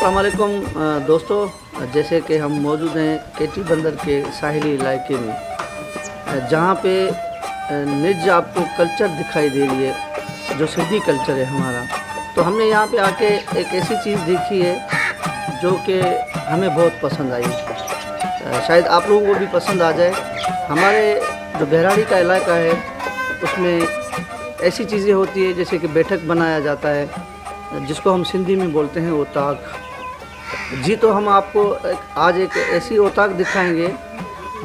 अस्सलाम वालेकुम दोस्तों, जैसे कि हम मौजूद हैं केटी बंदर के साहिली इलाके में, जहाँ पे निज आपको कल्चर दिखाई दे रही है जो सिंधी कल्चर है हमारा। तो हमने यहाँ पे आके एक ऐसी चीज़ देखी है जो कि हमें बहुत पसंद आई, शायद आप लोगों को भी पसंद आ जाए। हमारे जो बहराड़ी का इलाका है उसमें ऐसी चीज़ें होती है जैसे कि बैठक बनाया जाता है, जिसको हम सिंधी में बोलते हैं ओताक जी। तो हम आपको आज एक ऐसी ओताक दिखाएंगे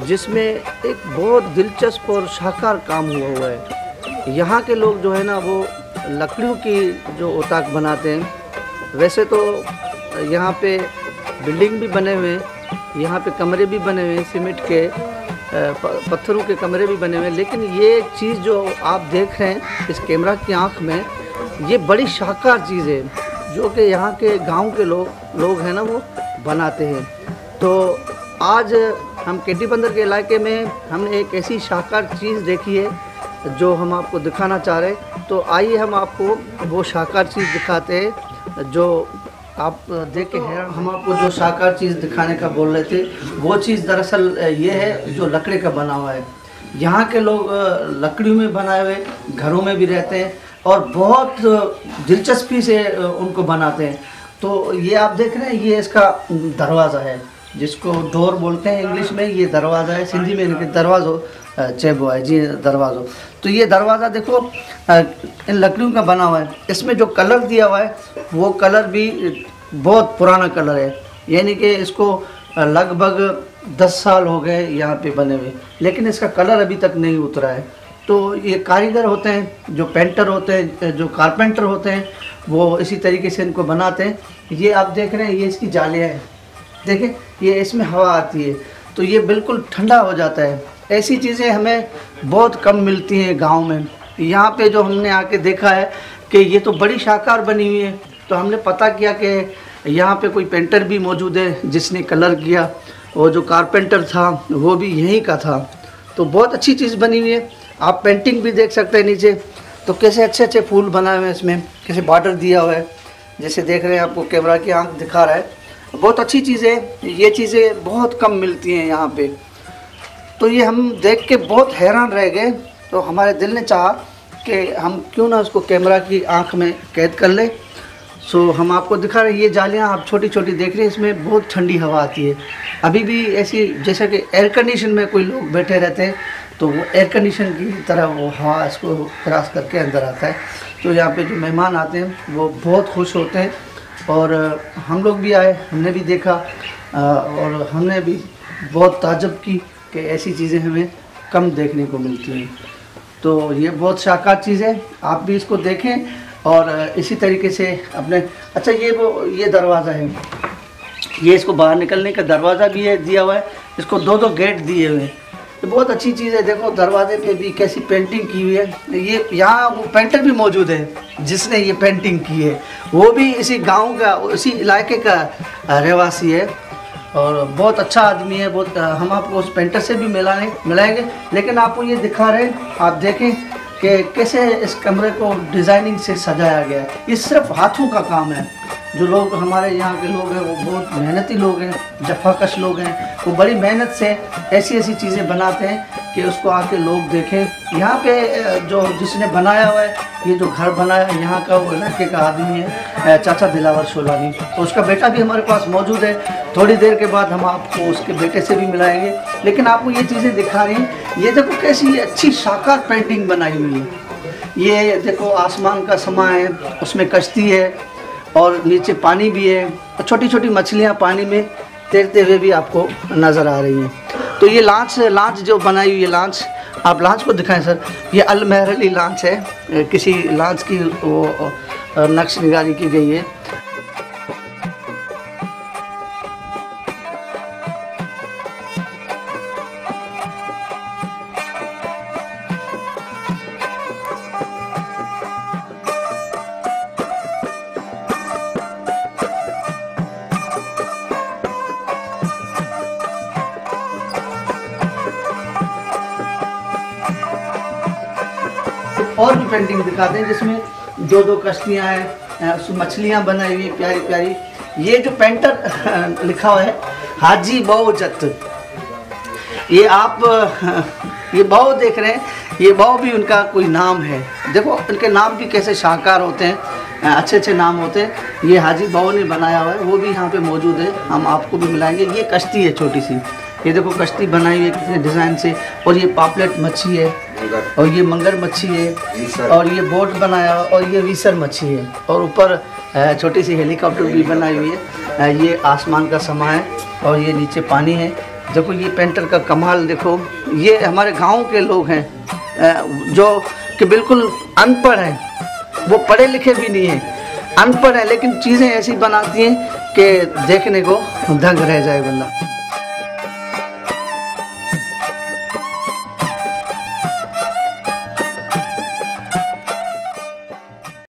जिसमें एक बहुत दिलचस्प और शानदार काम हुआ है। यहाँ के लोग जो है ना वो लकड़ियों की जो ओताक बनाते हैं। वैसे तो यहाँ पे बिल्डिंग भी बने हुए हैं, यहाँ पे कमरे भी बने हुए हैं, सीमेंट के पत्थरों के कमरे भी बने हुए हैं, लेकिन ये चीज़ जो आप देख रहे हैं इस कैमरा की आँख में, ये बड़ी शानदार चीज़ है जो कि यहाँ के गांव के लोग हैं ना वो बनाते हैं। तो आज हम केटी बंदर के इलाके में हमने एक ऐसी शानदार चीज़ देखी है जो हम आपको दिखाना चाह रहे हैं। तो आइए हम आपको वो शानदार चीज़ दिखाते हैं जो आप देख के हैरान। हम आपको जो शानदार चीज़ दिखाने का बोल रहे थे वो चीज़ दरअसल ये है जो लकड़ी का बना हुआ है। यहाँ के लोग लकड़ियों में बनाए हुए घरों में भी रहते हैं और बहुत दिलचस्पी से उनको बनाते हैं। तो ये आप देख रहे हैं, ये इसका दरवाज़ा है जिसको डोर बोलते हैं इंग्लिश में। ये दरवाज़ा है, सिंधी में इनके दरवाज़ो चेबो है जी, दरवाज़ो। तो ये दरवाज़ा देखो इन लकड़ियों का बना हुआ है। इसमें जो कलर दिया हुआ है वो कलर भी बहुत पुराना कलर है, यानी कि इसको लगभग 10 साल हो गए यहाँ पे बने हुए, लेकिन इसका कलर अभी तक नहीं उतरा है। तो ये कारीगर होते हैं, जो पेंटर होते हैं, जो कारपेंटर होते हैं, वो इसी तरीके से इनको बनाते हैं। ये आप देख रहे हैं, ये इसकी जालियाँ हैं, देखें ये इसमें हवा आती है तो ये बिल्कुल ठंडा हो जाता है। ऐसी चीज़ें हमें बहुत कम मिलती हैं गांव में। यहाँ पे जो हमने आके देखा है कि ये तो बड़ी शानदार बनी हुई है, तो हमने पता किया कि यहाँ पे कोई पेंटर भी मौजूद है जिसने कलर किया, और जो कारपेंटर था वो भी यहीं का था। तो बहुत अच्छी चीज़ बनी हुई है। आप पेंटिंग भी देख सकते हैं नीचे, तो कैसे अच्छे अच्छे फूल बनाए हुए हैं, इसमें कैसे बॉर्डर दिया हुआ है, जैसे देख रहे हैं आपको कैमरा की आंख दिखा रहा है। बहुत अच्छी चीज़ें, ये चीज़ें बहुत कम मिलती हैं यहाँ पे। तो ये हम देख के बहुत हैरान रह गए, तो हमारे दिल ने चाहा कि हम क्यों ना उसको कैमरा की आंख में कैद कर लें। सो हम आपको दिखा रहे हैं, ये जालियाँ आप छोटी छोटी देख रहे हैं, इसमें बहुत ठंडी हवा आती है। अभी भी ऐसी जैसे कि एयर कंडीशन में कोई लोग बैठे रहते हैं, तो वो एयर कंडीशन की तरह वो हवा इसको क्रॉस करके अंदर आता है। तो यहाँ पे जो मेहमान आते हैं वो बहुत खुश होते हैं, और हम लोग भी आए, हमने भी देखा और हमने भी बहुत ताज्जुब की कि ऐसी चीज़ें हमें कम देखने को मिलती हैं। तो ये बहुत शानदार चीज़ है, आप भी इसको देखें और इसी तरीके से अपने। अच्छा, ये दरवाज़ा है, ये इसको बाहर निकलने का दरवाज़ा भी है दिया हुआ है, इसको 2-2 गेट दिए हुए हैं। तो बहुत अच्छी चीज़ है। देखो दरवाजे पे भी कैसी पेंटिंग की हुई है। ये यहाँ वो पेंटर भी मौजूद है जिसने ये पेंटिंग की है, वो भी इसी गांव का, इसी इलाके का रहवासी है और बहुत अच्छा आदमी है। बहुत हम आपको उस पेंटर से भी मिलाएंगे, लेकिन आपको ये दिखा रहे हैं, आप देखें कि कैसे इस कमरे को डिज़ाइनिंग से सजाया गया है। ये सिर्फ हाथों का काम है। जो लोग हमारे यहाँ के लोग हैं वो बहुत मेहनती लोग हैं, जफाकश लोग हैं, वो बड़ी मेहनत से ऐसी ऐसी चीज़ें बनाते हैं कि उसको आके लोग देखें। यहाँ पे जो जिसने बनाया हुआ है, ये जो घर बनाया है यहाँ का, वो इलाके का आदमी है चाचा दिलावर सोलानी। तो उसका बेटा भी हमारे पास मौजूद है। थोड़ी देर के बाद हम आपको उसके बेटे से भी मिलाएंगे, लेकिन आपको ये चीज़ें दिखा रही हैं। ये देखो कैसी अच्छी शानदार पेंटिंग बनाई हुई है। ये देखो आसमान का समा है, उसमें कश्ती है और नीचे पानी भी है, और छोटी छोटी मछलियाँ पानी में तैरते हुए भी आपको नज़र आ रही हैं। तो ये लांच जो बनाई हुई है, लांच, आप लांच को दिखाएं सर। ये अल महरली लांच है, किसी लांच की वो नक्श निगारी की गई है। और भी पेंटिंग दिखाते हैं जिसमें 2-2 कश्तियाँ हैं मछलियाँ बनाई हुई प्यारी प्यारी। ये जो पेंटर लिखा हुआ है हाजी बहुजत, ये आप ये भाव देख रहे हैं, ये भाव भी उनका कोई नाम है। देखो उनके नाम भी कैसे शाहकार होते हैं, अच्छे अच्छे नाम होते हैं। ये हाजी भाव ने बनाया हुआ है, वो भी यहाँ पे मौजूद है, हम आपको भी मिलाएंगे। ये कश्ती है छोटी सी, ये देखो कश्ती बनाई हुई है कितने डिज़ाइन से। और ये पापलेट मच्छी है, और ये मंगर मच्छी है, और ये बोट बनाया हुआ, और ये वीसर मच्छी है। और ऊपर छोटी सी हेलीकॉप्टर भी बनाई हुई है। ये आसमान का समा है, और ये नीचे पानी है। देखो ये पेंटर का कमाल देखो। ये हमारे गांव के लोग हैं जो कि बिल्कुल अनपढ़ हैं, वो पढ़े लिखे भी नहीं हैं, अनपढ़ हैं, लेकिन चीज़ें ऐसी बनाती हैं कि देखने को दंग रह जाए बंदा।